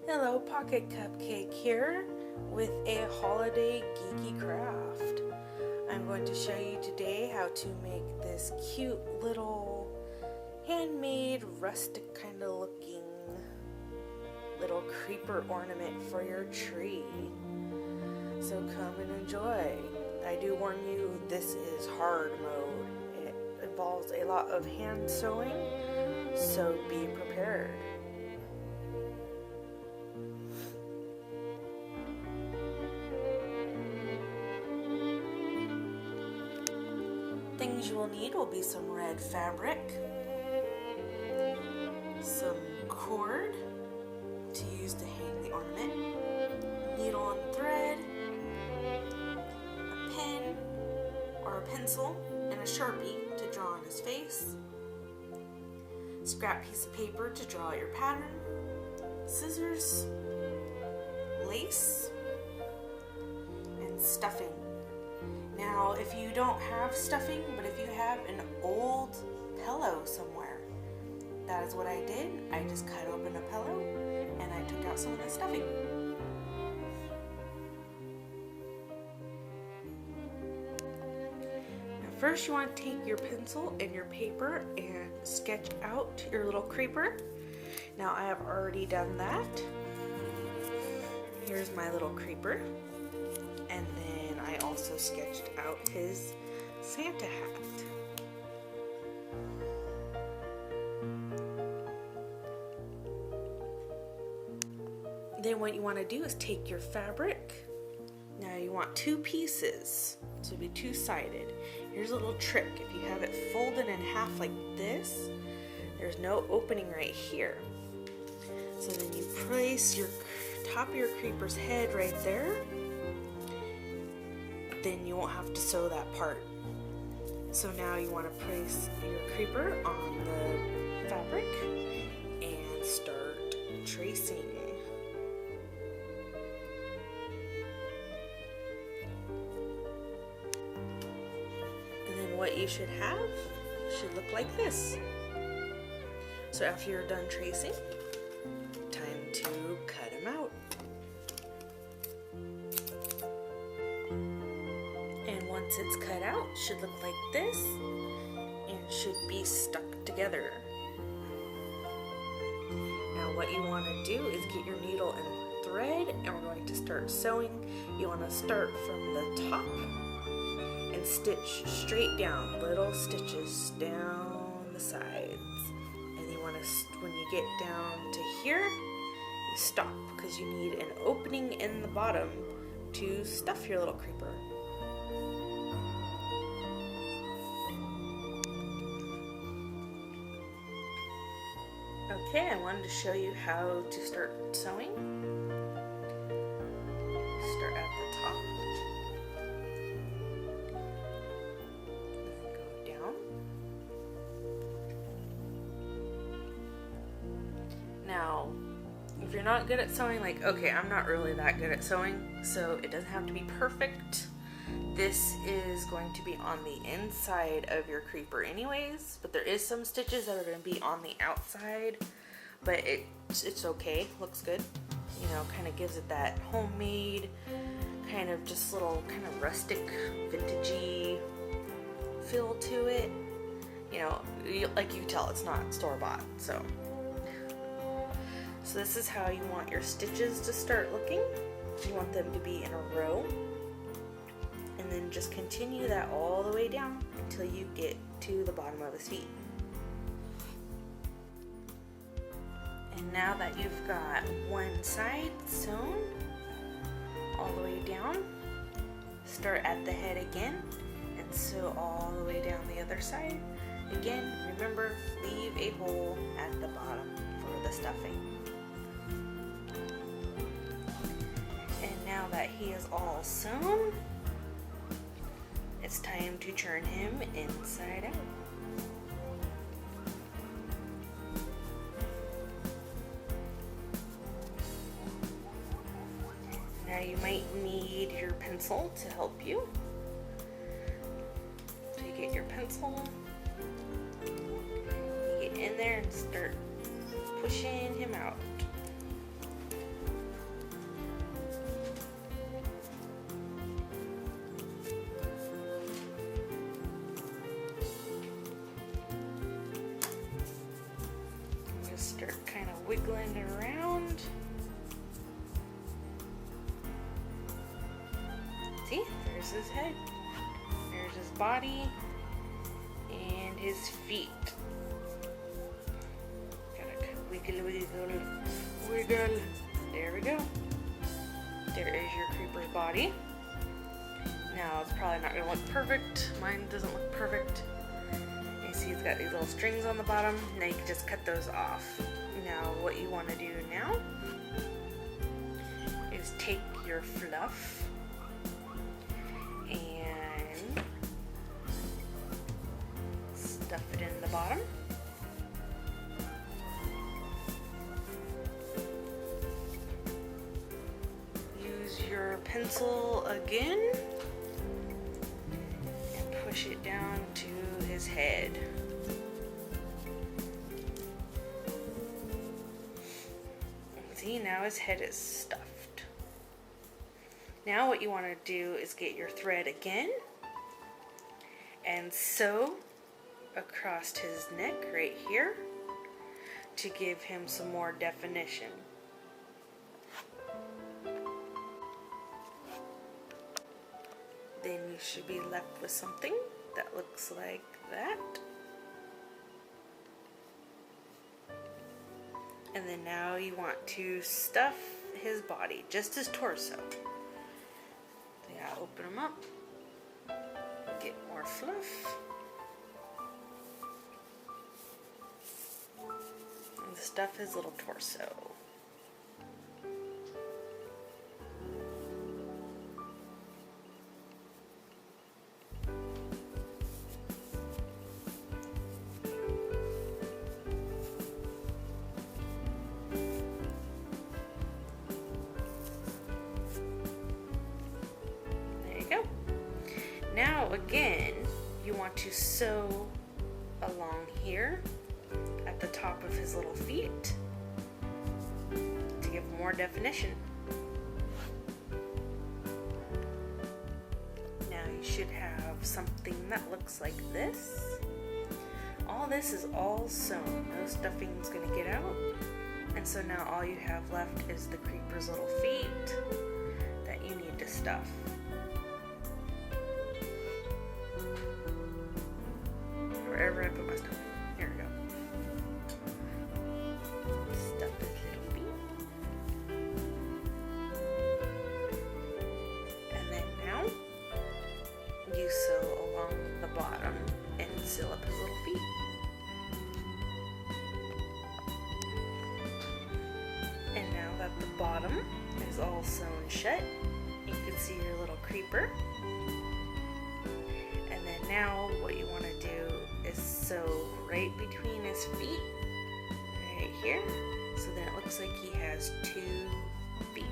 Hello, Pocket Cupcake here with a holiday geeky craft. I'm going to show you today how to make this cute little handmade, rustic kind of looking little creeper ornament for your tree. So come and enjoy. I do warn you, this is hard mode. It involves a lot of hand sewing, so be prepared. Things you will need will be some red fabric, some cord to use to hang the ornament, needle and thread, a pen or a pencil, and a Sharpie to draw on his face, scrap piece of paper to draw out your pattern, scissors, lace, and stuffing. Now, if you don't have stuffing, but if you have an old pillow somewhere, that is what I did. I just cut open a pillow and I took out some of the stuffing. Now, first you want to take your pencil and your paper and sketch out your little creeper. Now, I have already done that. Here's my little creeper. And then I also sketched out his Santa hat. Then what you want to do is take your fabric. Now you want two pieces to be two-sided. Here's a little trick. If you have it folded in half like this, there's no opening right here. So then you place your top of your creeper's head right there. Then you won't have to sew that part. So now you want to place your creeper on the fabric and start tracing. And then what you should have should look like this. So after you're done tracing, time to cut them out. Once it's cut out, it should look like this and should be stuck together. Now what you want to do is get your needle and thread, and we're going to start sewing. You want to start from the top and stitch straight down, little stitches down the sides. And you want to, when you get down to here, you stop because you need an opening in the bottom to stuff your little creeper. Okay, I wanted to show you how to start sewing. Start at the top. And go down. Now, if you're not good at sewing, like, okay, I'm not really that good at sewing, so it doesn't have to be perfect. This is going to be on the inside of your creeper anyways, but there is some stitches that are going to be on the outside, but it's okay, looks good. You know, kind of gives it that homemade, kind of just little kind of rustic, vintagey feel to it. You know, like you can tell, it's not store-bought, so this is how you want your stitches to start looking. You want them to be in a row. And then just continue that all the way down until you get to the bottom of his feet. And now that you've got one side sewn all the way down, start at the head again and sew all the way down the other side. Again, remember, leave a hole at the bottom for the stuffing. And now that he is all sewn, it's time to turn him inside out. Now you might need your pencil to help you. So you get your pencil pencil. You get in there and start pushing him out. Just start kind of wiggling it around. See, there's his head, there's his body, and his feet. Gotta wiggle, wiggle, wiggle. There we go. There is your creeper's body. Now it's probably not gonna look perfect. Mine doesn't look perfect. You see it's got these little strings on the bottom. Now you can just cut those off. Now what you want to do now is take your fluff and stuff it in the bottom. Use your pencil again and push it down to his head. See, now his head is stuffed. Now what you want to do is get your thread again and sew across his neck right here to give him some more definition. Then you should be left with something that looks like that. And then now you want to stuff his body, just his torso. Yeah, open him up, get more fluff, and stuff his little torso. Now again, you want to sew along here at the top of his little feet to give more definition. Now you should have something that looks like this. All this is all sewn. No stuffing's gonna get out. And so now all you have left is the creeper's little feet that you need to stuff. Wherever I put my stuff. Here we go. Stuff his little feet. And then now you sew along the bottom and seal up his little feet. And now that the bottom is all sewn shut, you can see your little creeper. And then now what you want to do is sew right between his feet, right here, so then it looks like he has 2 feet.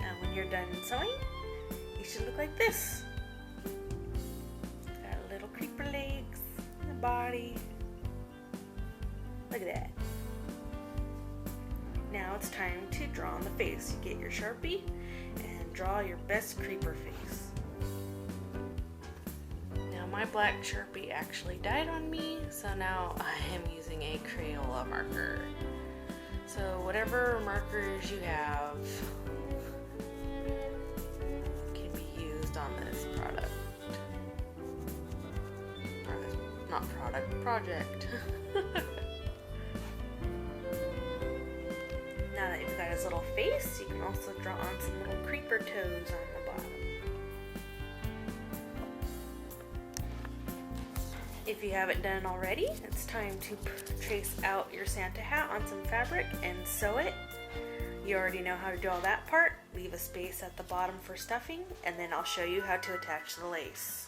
Now when you're done sewing, he should look like this. Got little creeper legs and a body. Look at that. Now it's time to draw on the face. You get your Sharpie and draw your best creeper face. My black Sharpie actually died on me, so now I am using a Crayola marker. So whatever markers you have can be used on this product. Or this, not product, project. Now that you've got his little face, you can also draw on some little creeper toes on the bottom. If you haven't done already, it's time to trace out your Santa hat on some fabric and sew it. You already know how to do all that part. Leave a space at the bottom for stuffing, and then I'll show you how to attach the lace.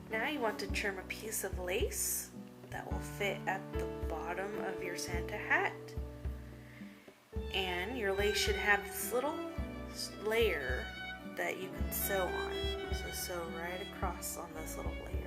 Now you want to trim a piece of lace that will fit at the bottom of your Santa hat. And your lace should have this little layer that you can sew on. So sew right across on this little layer.